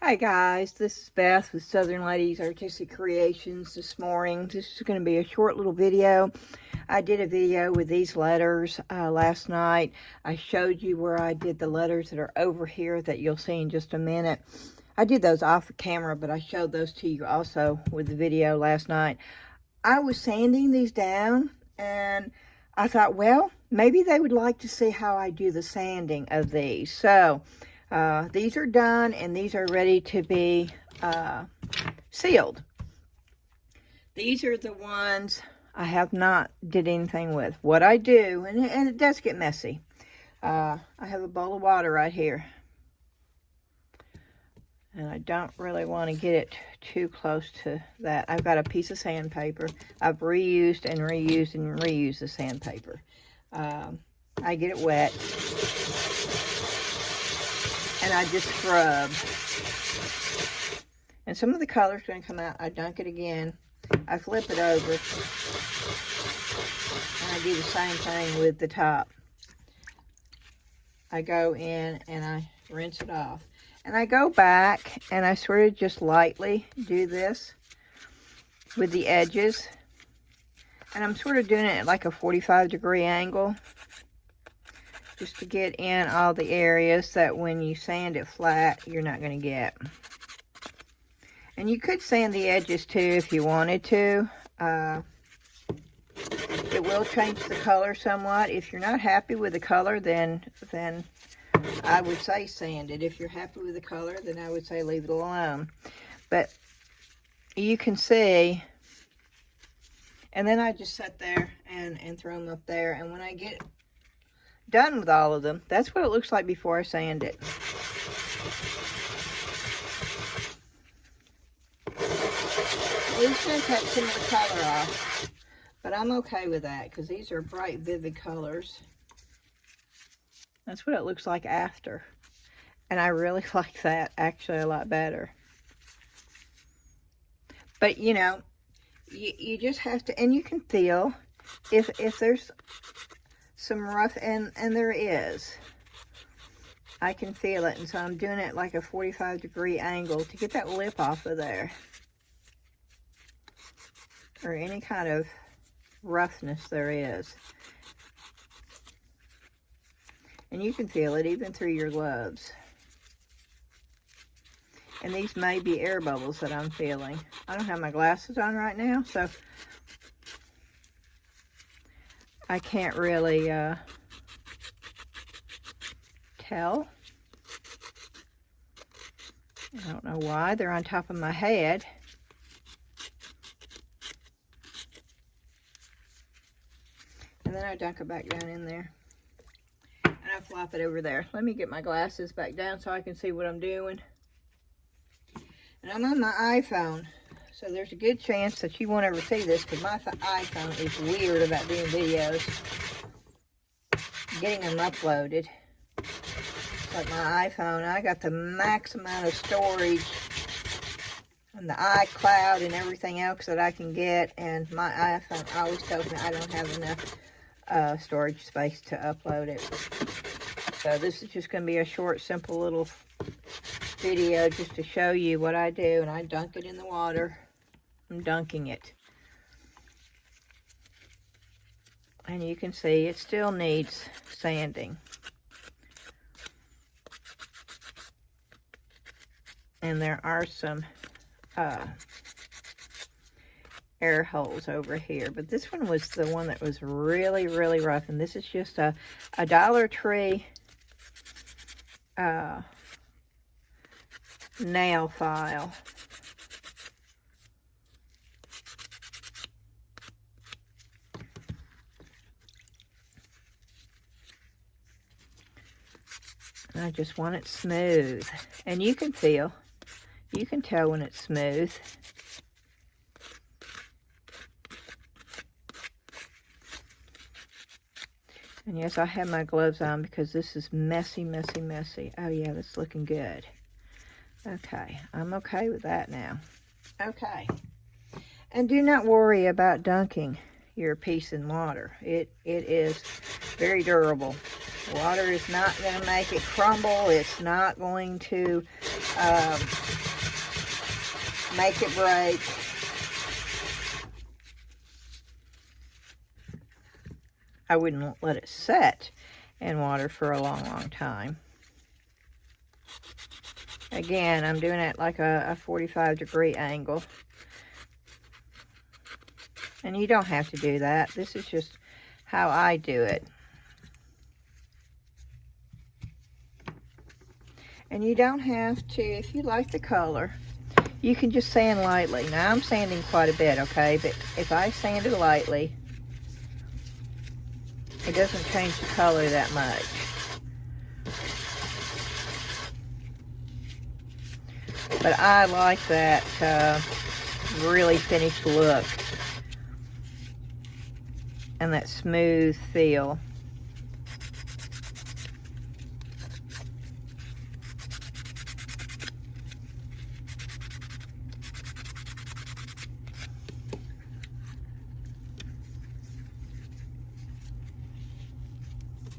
Hi guys, this is Beth with Southern Ladies Artistic Creations this morning. This is going to be a short little video. I did a video with these letters last night. I showed you where I did the letters that are over here that you'll see in just a minute. I did those off the camera, but I showed those to you also with the video last night. I was sanding these down and I thought, well, maybe they would like to see how I do the sanding of these. So these are done and these are ready to be sealed. These are the ones I have not did anything with. What I do, and it does get messy. I have a bowl of water right here. And I don't really want to get it too close to that. I've got a piece of sandpaper. I've reused and reused and reused the sandpaper. I get it wet. And I just scrub. And some of the color's going to come out. I dunk it again. I flip it over. And I do the same thing with the top. I go in and I rinse it off. And I go back and I sort of just lightly do this with the edges. And I'm sort of doing it at like a 45-degree angle. Just to get in all the areas that when you sand it flat, you're not going to get. And you could sand the edges too if you wanted to. It will change the color somewhat. If you're not happy with the color, then I would say sand it. If you're happy with the color, then I would say leave it alone. But you can see, and then I just sit there and throw them up there. And when I get done with all of them, that's what it looks like before I sand it. It's going to take some of the color off, but I'm okay with that because these are bright, vivid colors. That's what it looks like after. And I really like that actually a lot better. But you know, you just have to, and you can feel if there's some rough, and there is. I can feel it, and so I'm doing it like a 45-degree angle to get that lip off of there. Or any kind of roughness there is. And you can feel it even through your gloves. And these may be air bubbles that I'm feeling. I don't have my glasses on right now, so I can't really tell. I don't know why. They're on top of my head. And then I dunk it back down in there. And I flop it over there. Let me get my glasses back down so I can see what I'm doing. And I'm on my iPhone. So there's a good chance that you won't ever see this because my iPhone is weird about doing videos. Getting them uploaded. Like my iPhone, I got the max amount of storage and the iCloud and everything else that I can get. And my iPhone always tells me I don't have enough storage space to upload it. So this is just going to be a short, simple little video just to show you what I do. And I dunk it in the water. I'm dunking it. And you can see it still needs sanding. And there are some air holes over here. But this one was the one that was really, really rough. And this is just a Dollar Tree nail file. I just want it smooth. And you can tell when it's smooth. And yes, I have my gloves on because this is messy, messy, messy. Oh yeah, that's looking good. Okay, I'm okay with that now. Okay. And do not worry about dunking your piece in water. It is very durable. Water is not going to make it crumble. It's not going to make it break. I wouldn't let it set in water for a long, long time. Again, I'm doing it like a 45-degree angle. And you don't have to do that. This is just how I do it. And you don't have to, if you like the color, you can just sand lightly. Now I'm sanding quite a bit, okay? But if I sand it lightly, it doesn't change the color that much. But I like that really finished look and that smooth feel.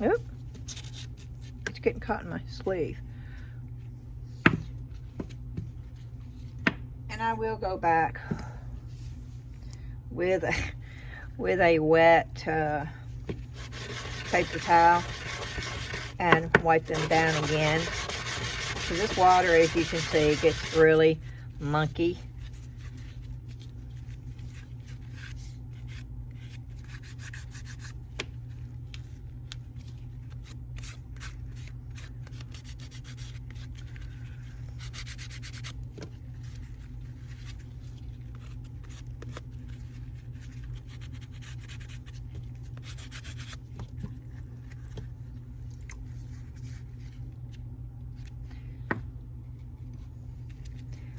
Oop, it's getting caught in my sleeve. And I will go back with a wet paper towel and wipe them down again. So this water, as you can see, gets really munky.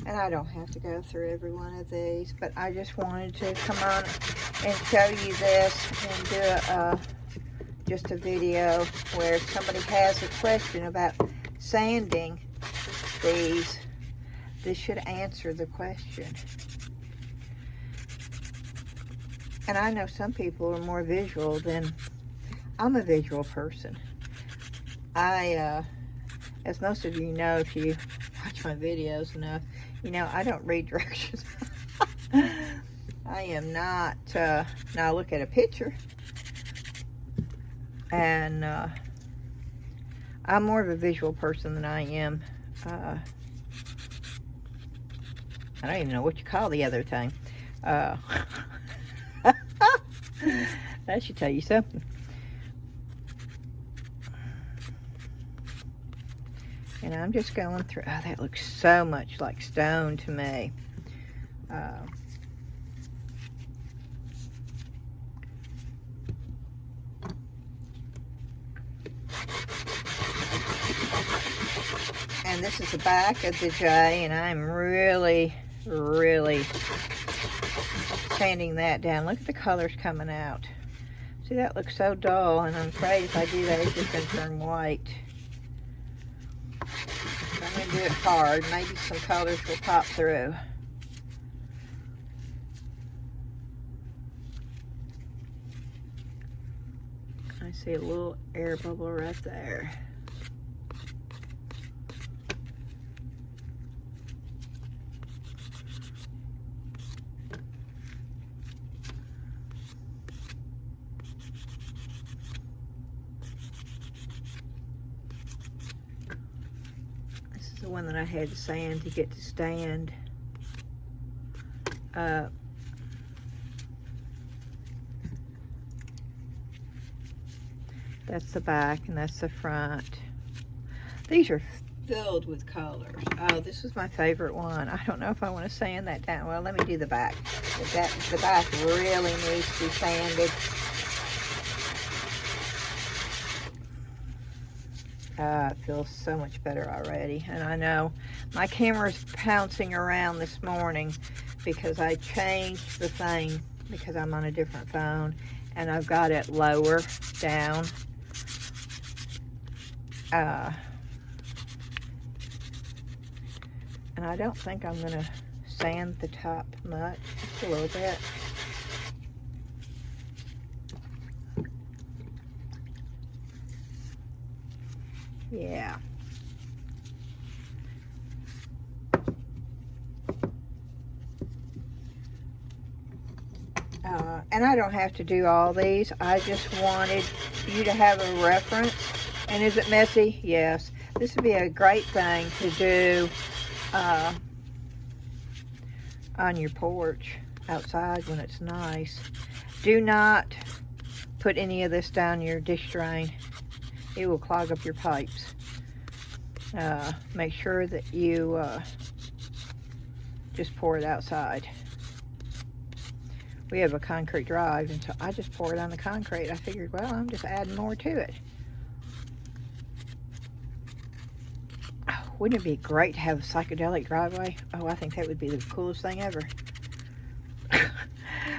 And I don't have to go through every one of these, but I just wanted to come on and show you this and do just a video where somebody has a question about sanding these. This should answer the question. And I know some people are more visual than I'm a visual person. As most of you know, if you watch my videos enough, you know, I don't read directions. I am not, now look at a picture. And I'm more of a visual person than I am. I don't even know what you call the other thing. That should tell you something. And I'm just going through, oh, that looks so much like stone to me. And this is the back of the J, and I'm really, really sanding that down. Look at the colors coming out. See, that looks so dull, and I'm afraid if I do that, it's just going to turn white. I'm going to do it hard. Maybe some colors will pop through. I see a little air bubble right there. The one that I had to sand to get to stand. That's the back and that's the front. These are filled with colors. Oh, this is my favorite one. I don't know if I want to sand that down. Well, let me do the back. The back really needs to be sanded. It feels so much better already. And I know my camera's pouncing around this morning because I changed the thing because I'm on a different phone and I've got it lower down. And I don't think I'm going to sand the top much, just a little bit. Yeah. And I don't have to do all these. I just wanted you to have a reference. And is it messy? Yes. This would be a great thing to do on your porch outside when it's nice. Do not put any of this down your dish drain. It will clog up your pipes. Make sure that you just pour it outside. We have a concrete drive, and so I just pour it on the concrete. I figured, well, I'm just adding more to it. Oh, wouldn't it be great to have a psychedelic driveway? Oh, I think that would be the coolest thing ever.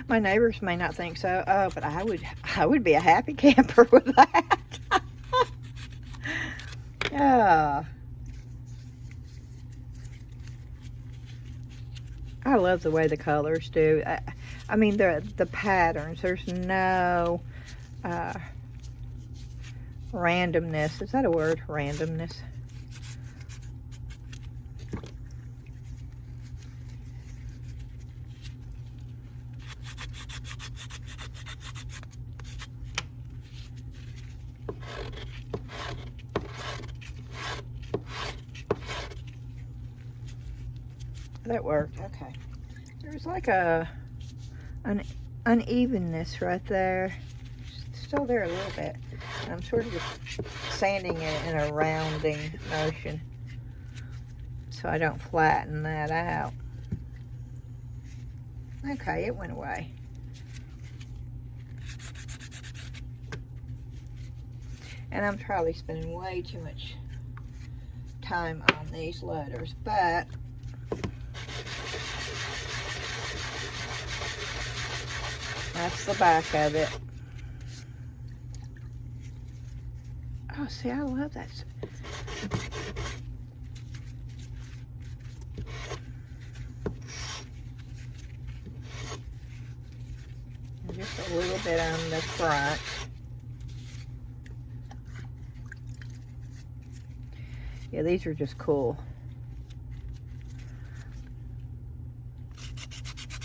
My neighbors may not think so, but I would be a happy camper with that. Yeah. I love the way the colors do. I mean, the patterns. There's no randomness. Is that a word? Randomness. That worked. Okay. There's like an unevenness right there. Still there a little bit. And I'm sort of just sanding it in a rounding motion so I don't flatten that out. Okay, it went away. And I'm probably spending way too much time on these letters, but that's the back of it. Oh, see, I love that. And just a little bit on the front. Yeah, these are just cool.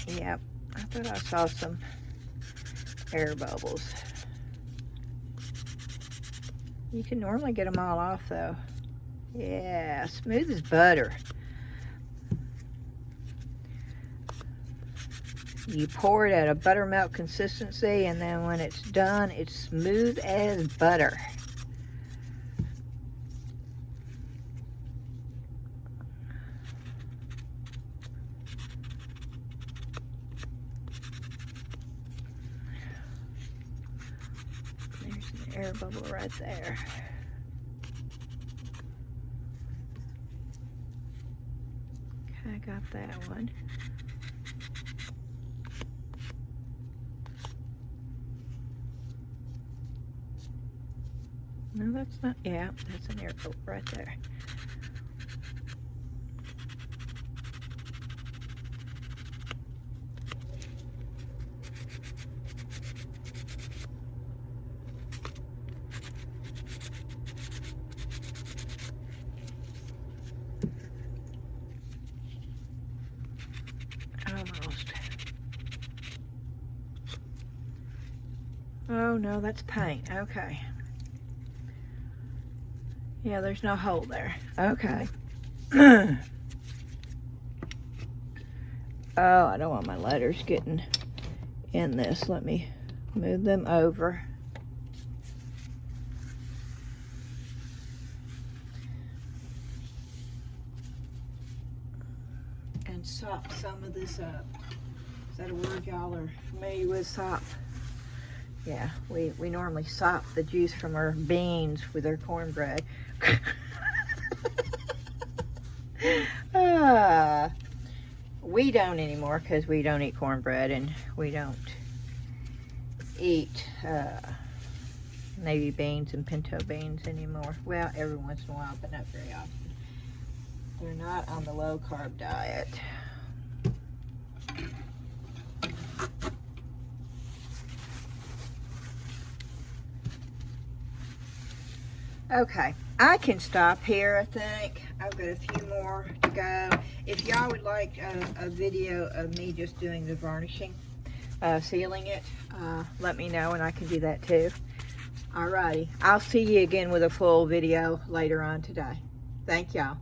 Yep, I thought I saw some air bubbles. You can normally get them all off though. Yeah, smooth as butter. You pour it at a buttermilk consistency, and then when it's done, it's smooth as butter. Air bubble right there. Okay, I got that one. No, that's not, yeah, that's an air bubble right there. Almost. Oh no, that's paint. Okay. Yeah, there's no hole there. Okay. Oh, I don't want my letters getting in this. Let me move them over. And sop some of this up. Is that a word y'all are familiar with, sop? Yeah, we normally sop the juice from our beans with our cornbread. We don't anymore because we don't eat cornbread, and we don't eat navy beans and pinto beans anymore. Well, every once in a while, but not very often. We're not on the low carb diet. Okay, I can stop here, I think. I've got a few more to go. If y'all would like a video of me just doing the varnishing, sealing it, let me know and I can do that too. Alrighty, I'll see you again with a full video later on today. Thank y'all.